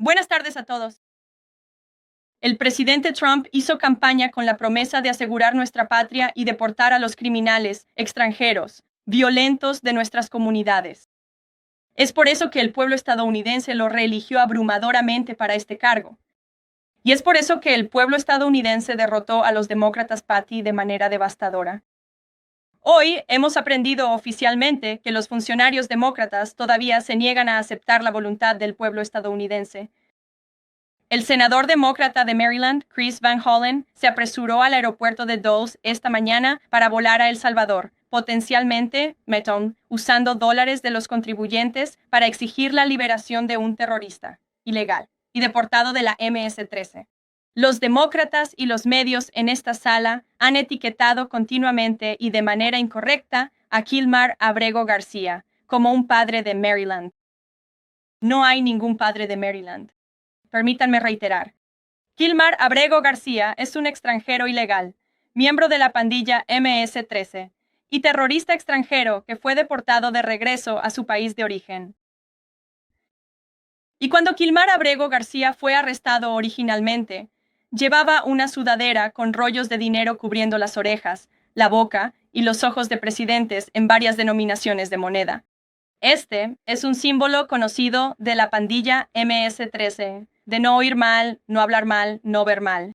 Buenas tardes a todos. El presidente Trump hizo campaña con la promesa de asegurar nuestra patria y deportar a los criminales extranjeros violentos de nuestras comunidades. Es por eso que el pueblo estadounidense lo reeligió abrumadoramente para este cargo. Y es por eso que el pueblo estadounidense derrotó a los demócratas Patty de manera devastadora. Hoy hemos aprendido oficialmente que los funcionarios demócratas todavía se niegan a aceptar la voluntad del pueblo estadounidense. El senador demócrata de Maryland, Chris Van Hollen, se apresuró al aeropuerto de Dulles esta mañana para volar a El Salvador, potencialmente, usando dólares de los contribuyentes para exigir la liberación de un terrorista ilegal y deportado de la MS-13. Los demócratas y los medios en esta sala han etiquetado continuamente y de manera incorrecta a Kilmar Abrego García como un padre de Maryland. No hay ningún padre de Maryland. Permítanme reiterar. Kilmar Abrego García es un extranjero ilegal, miembro de la pandilla MS-13 y terrorista extranjero que fue deportado de regreso a su país de origen. Y cuando Kilmar Abrego García fue arrestado originalmente, llevaba una sudadera con rollos de dinero cubriendo las orejas, la boca y los ojos de presidentes en varias denominaciones de moneda. Este es un símbolo conocido de la pandilla MS-13, de no oír mal, no hablar mal, no ver mal.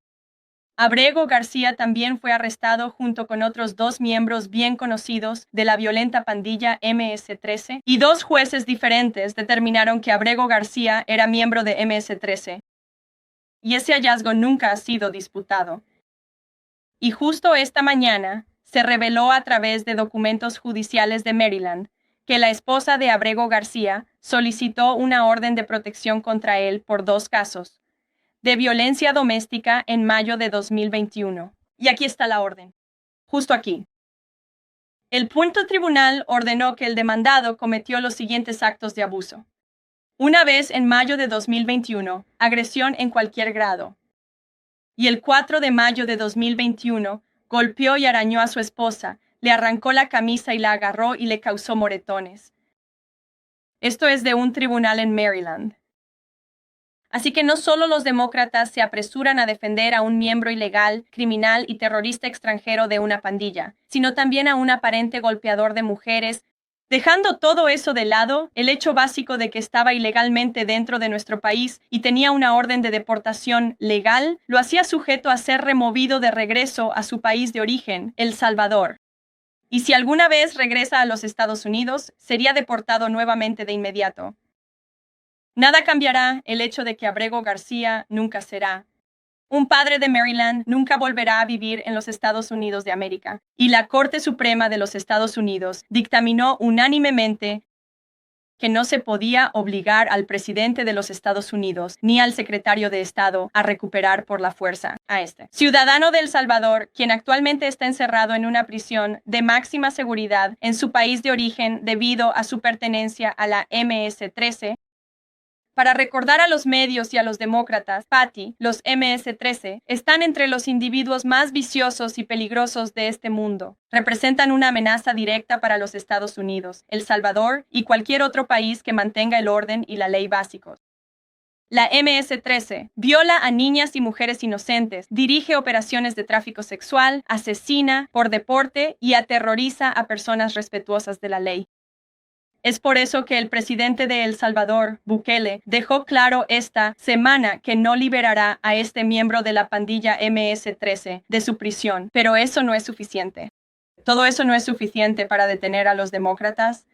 Abrego García también fue arrestado junto con otros dos miembros bien conocidos de la violenta pandilla MS-13 y dos jueces diferentes determinaron que Abrego García era miembro de MS-13. Y ese hallazgo nunca ha sido disputado. Y justo esta mañana se reveló a través de documentos judiciales de Maryland que la esposa de Abrego García solicitó una orden de protección contra él por dos casos de violencia doméstica en mayo de 2021. Y aquí está la orden. Justo aquí. El punto tribunal ordenó que el demandado cometió los siguientes actos de abuso. Una vez en mayo de 2021, agresión en cualquier grado. Y el 4 de mayo de 2021, golpeó y arañó a su esposa, le arrancó la camisa y la agarró y le causó moretones. Esto es de un tribunal en Maryland. Así que no solo los demócratas se apresuran a defender a un miembro ilegal, criminal y terrorista extranjero de una pandilla, sino también a un aparente golpeador de mujeres. Dejando todo eso de lado, el hecho básico de que estaba ilegalmente dentro de nuestro país y tenía una orden de deportación legal, lo hacía sujeto a ser removido de regreso a su país de origen, El Salvador. Y si alguna vez regresa a los Estados Unidos, sería deportado nuevamente de inmediato. Nada cambiará el hecho de que Abrego García nunca será. Un padre de Maryland nunca volverá a vivir en los Estados Unidos de América. Y la Corte Suprema de los Estados Unidos dictaminó unánimemente que no se podía obligar al presidente de los Estados Unidos ni al secretario de Estado a recuperar por la fuerza a este ciudadano de El Salvador, quien actualmente está encerrado en una prisión de máxima seguridad en su país de origen debido a su pertenencia a la MS-13. Para recordar a los medios y a los demócratas, Patty, los MS-13, están entre los individuos más viciosos y peligrosos de este mundo. Representan una amenaza directa para los Estados Unidos, El Salvador y cualquier otro país que mantenga el orden y la ley básicos. La MS-13 viola a niñas y mujeres inocentes, dirige operaciones de tráfico sexual, asesina por deporte y aterroriza a personas respetuosas de la ley. Es por eso que el presidente de El Salvador, Bukele, dejó claro esta semana que no liberará a este miembro de la pandilla MS-13 de su prisión. Pero eso no es suficiente. Todo eso no es suficiente para detener a los demócratas,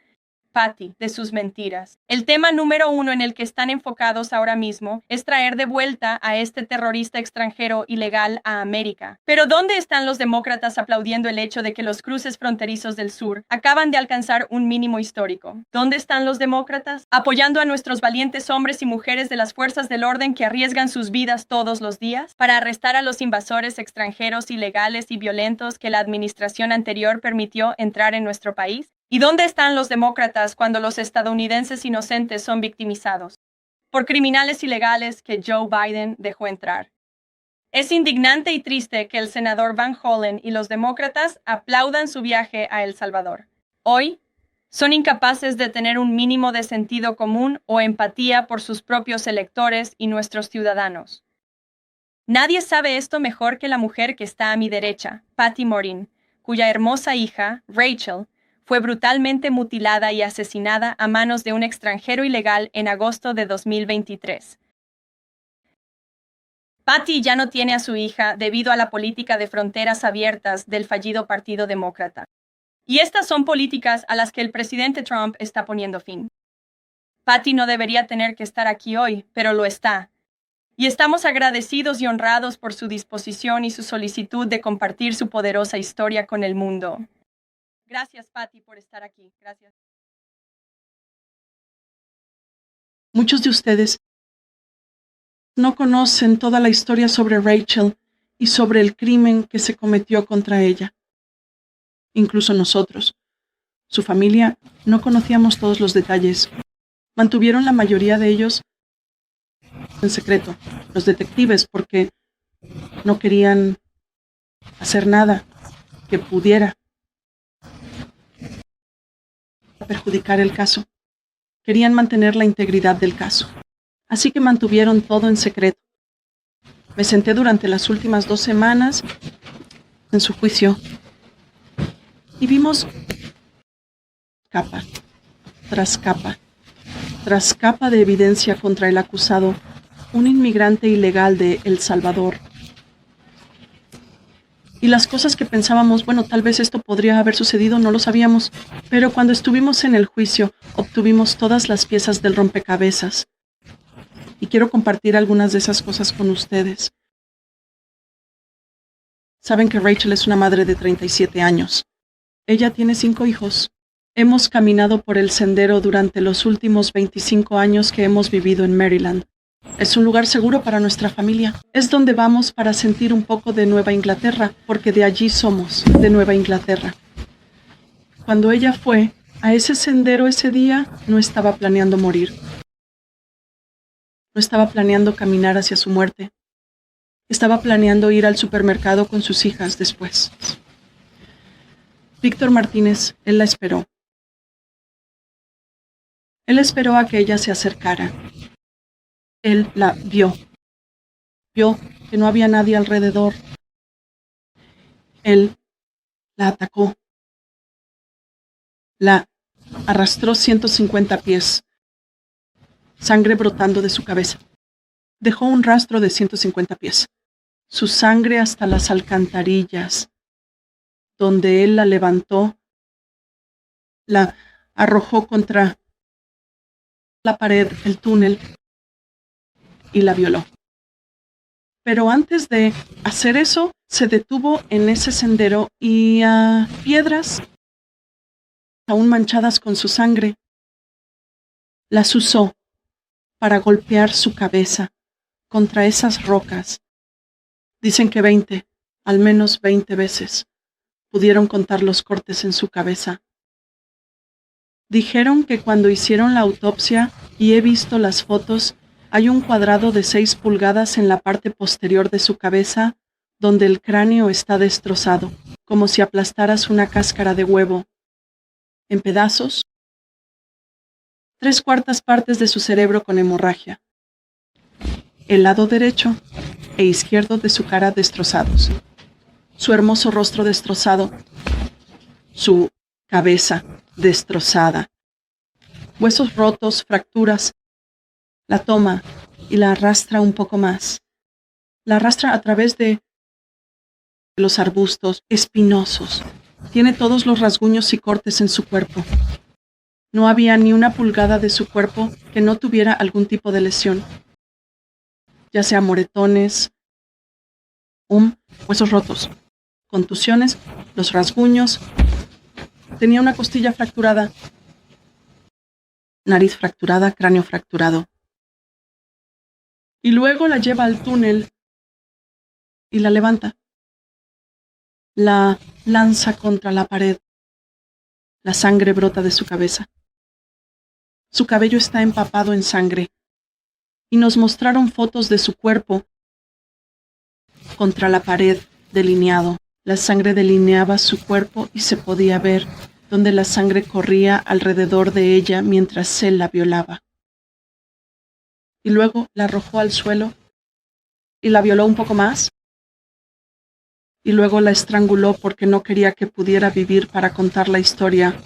Patty, de sus mentiras. El tema número uno en el que están enfocados ahora mismo es traer de vuelta a este terrorista extranjero ilegal a América. Pero ¿dónde están los demócratas aplaudiendo el hecho de que los cruces fronterizos del sur acaban de alcanzar un mínimo histórico? ¿Dónde están los demócratas apoyando a nuestros valientes hombres y mujeres de las fuerzas del orden que arriesgan sus vidas todos los días para arrestar a los invasores extranjeros ilegales y violentos que la administración anterior permitió entrar en nuestro país? ¿Y dónde están los demócratas cuando los estadounidenses inocentes son victimizados por criminales ilegales que Joe Biden dejó entrar? Es indignante y triste que el senador Van Hollen y los demócratas aplaudan su viaje a El Salvador. Hoy, Son incapaces de tener un mínimo de sentido común o empatía por sus propios electores y nuestros ciudadanos. Nadie sabe esto mejor que la mujer que está a mi derecha, Patty Morin, cuya hermosa hija, Rachel, fue brutalmente mutilada y asesinada a manos de un extranjero ilegal en agosto de 2023. Patty ya no tiene a su hija debido a la política de fronteras abiertas del fallido Partido Demócrata. Y estas son políticas a las que el presidente Trump está poniendo fin. Patty no debería tener que estar aquí hoy, pero lo está. Y estamos agradecidos y honrados por su disposición y su solicitud de compartir su poderosa historia con el mundo. Gracias, Patty, por estar aquí. Gracias. Muchos de ustedes no conocen toda la historia sobre Rachel y sobre el crimen que se cometió contra ella. Incluso nosotros, su familia, no conocíamos todos los detalles. Mantuvieron la mayoría de ellos en secreto, los detectives, porque no querían hacer nada que pudiera perjudicar el caso. Querían mantener la integridad del caso. Así que mantuvieron todo en secreto. Me senté durante las últimas 2 semanas en su juicio y vimos capa tras capa, tras capa de evidencia contra el acusado, un inmigrante ilegal de El Salvador. Y las cosas que pensábamos, bueno, tal vez esto podría haber sucedido, no lo sabíamos, pero cuando estuvimos en el juicio, obtuvimos todas las piezas del rompecabezas. Y quiero compartir algunas de esas cosas con ustedes. Saben que Rachel es una madre de 37 años. Ella tiene 5 hijos. Hemos caminado por el sendero durante los últimos 25 años que hemos vivido en Maryland. Es un lugar seguro para nuestra familia. Es donde vamos para sentir un poco de Nueva Inglaterra, porque de allí somos, de Nueva Inglaterra. Cuando ella fue a ese sendero ese día, no estaba planeando morir. No estaba planeando caminar hacia su muerte. Estaba planeando ir al supermercado con sus hijas después. Víctor Martínez, él la esperó. Él esperó a que ella se acercara. Él la vio. Vio que no había nadie alrededor. Él la atacó. La arrastró 150 pies, sangre brotando de su cabeza. Dejó un rastro de 150 pies. Su sangre hasta las alcantarillas, donde él la levantó, la arrojó contra la pared, el túnel, y la violó. Pero antes de hacer eso, se detuvo en ese sendero y piedras, aún manchadas con su sangre, las usó para golpear su cabeza contra esas rocas. Dicen que 20, al menos 20 veces, pudieron contar los cortes en su cabeza. Dijeron que cuando hicieron la autopsia, y he visto las fotos, hay un cuadrado de 6 pulgadas en la parte posterior de su cabeza, donde el cráneo está destrozado, como si aplastaras una cáscara de huevo. En pedazos, 3/4 partes de su cerebro con hemorragia. El lado derecho e izquierdo de su cara destrozados. Su hermoso rostro destrozado. Su cabeza destrozada. Huesos rotos, fracturas. La toma y la arrastra un poco más. La arrastra a través de los arbustos espinosos. Tiene todos los rasguños y cortes en su cuerpo. No había ni una pulgada de su cuerpo que no tuviera algún tipo de lesión, ya sea moretones, huesos rotos, contusiones, los rasguños. Tenía una costilla fracturada, nariz fracturada, cráneo fracturado. Y luego la lleva al túnel y la levanta. La lanza contra la pared. La sangre brota de su cabeza. Su cabello está empapado en sangre. Y nos mostraron fotos de su cuerpo contra la pared delineado. La sangre delineaba su cuerpo y se podía ver donde la sangre corría alrededor de ella mientras él la violaba. Y luego la arrojó al suelo y la violó un poco más. Y luego la estranguló porque no quería que pudiera vivir para contar la historia.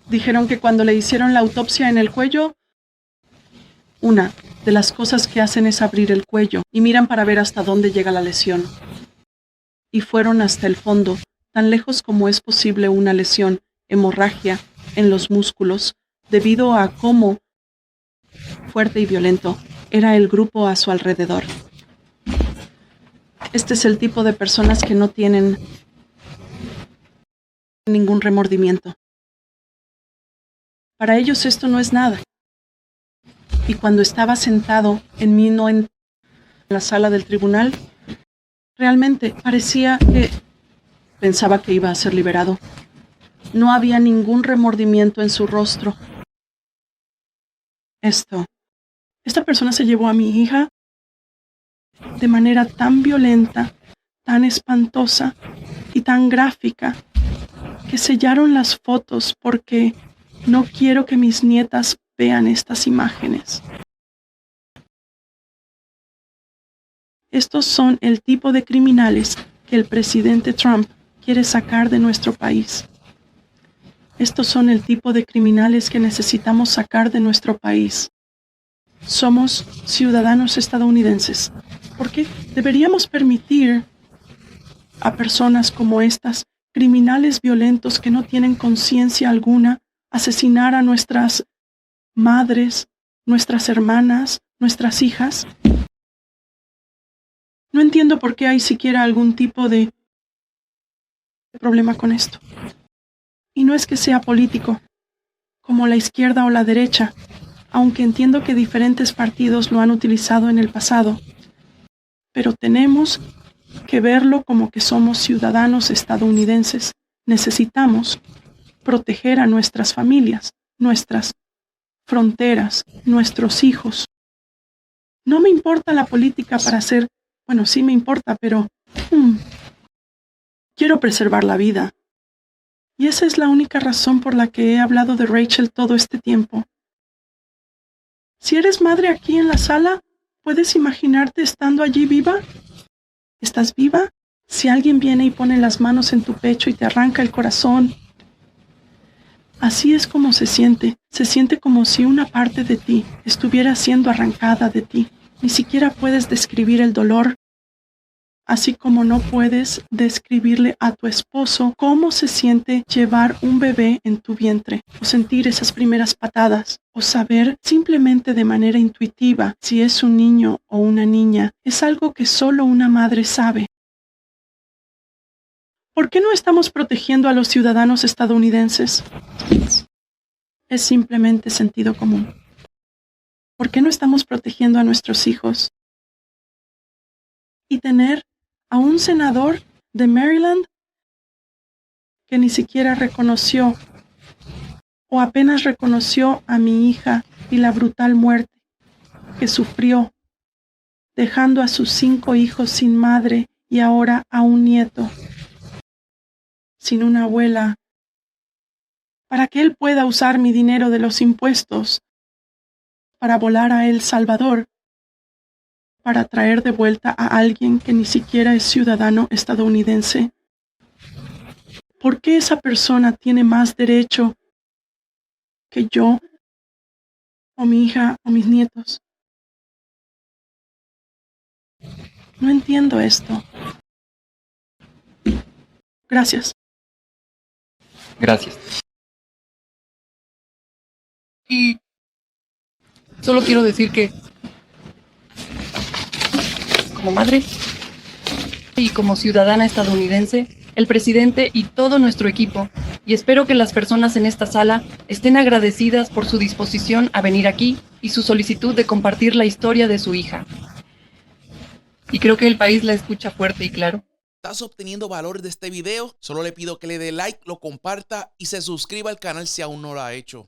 Dijeron que cuando le hicieron la autopsia en el cuello, una de las cosas que hacen es abrir el cuello y miran para ver hasta dónde llega la lesión. Y fueron hasta el fondo, tan lejos como es posible una lesión, hemorragia, en los músculos, debido a cómo fuerte y violento era el grupo a su alrededor. Este es el tipo de personas que no tienen ningún remordimiento. Para ellos esto no es nada. Y cuando estaba sentado en la sala del tribunal, realmente parecía que pensaba que iba a ser liberado. No había ningún remordimiento en su rostro. Esta persona se llevó a mi hija de manera tan violenta, tan espantosa y tan gráfica, que sellaron las fotos porque no quiero que mis nietas vean estas imágenes. Estos son el tipo de criminales que el presidente Trump quiere sacar de nuestro país. Estos son el tipo de criminales que necesitamos sacar de nuestro país. Somos ciudadanos estadounidenses. ¿Por qué deberíamos permitir a personas como estas, criminales violentos que no tienen conciencia alguna, asesinar a nuestras madres, nuestras hermanas, nuestras hijas? No entiendo por qué hay siquiera algún tipo de problema con esto. Y no es que sea político, como la izquierda o la derecha, aunque entiendo que diferentes partidos lo han utilizado en el pasado. Pero tenemos que verlo como que somos ciudadanos estadounidenses. Necesitamos proteger a nuestras familias, nuestras fronteras, nuestros hijos. No me importa la política para ser, bueno, sí me importa, pero quiero preservar la vida. Y esa es la única razón por la que he hablado de Rachel todo este tiempo. Si eres madre aquí en la sala, ¿puedes imaginarte estando allí viva? ¿Estás viva? Si alguien viene y pone las manos en tu pecho y te arranca el corazón. Así es como se siente. Se siente como si una parte de ti estuviera siendo arrancada de ti. Ni siquiera puedes describir el dolor. Así como no puedes describirle a tu esposo cómo se siente llevar un bebé en tu vientre, o sentir esas primeras patadas, o saber simplemente de manera intuitiva si es un niño o una niña. Es algo que solo una madre sabe. ¿Por qué no estamos protegiendo a los ciudadanos estadounidenses? Es simplemente sentido común. ¿Por qué no estamos protegiendo a nuestros hijos? Y tener a un senador de Maryland que ni siquiera reconoció o apenas reconoció a mi hija y la brutal muerte que sufrió, dejando a sus 5 hijos sin madre y ahora a un nieto sin una abuela, para que él pueda usar mi dinero de los impuestos para volar a El Salvador, para traer de vuelta a alguien que ni siquiera es ciudadano estadounidense. ¿Por qué esa persona tiene más derecho que yo, o mi hija, o mis nietos? No entiendo esto. Gracias. Gracias. Y solo quiero decir que, como madre y como ciudadana estadounidense, el presidente y todo nuestro equipo, y espero que las personas en esta sala estén agradecidas por su disposición a venir aquí y su solicitud de compartir la historia de su hija. Y creo que el país la escucha fuerte y claro. ¿Estás obteniendo valor de este video? Solo le pido que le dé like, lo comparta y se suscriba al canal si aún no lo ha hecho.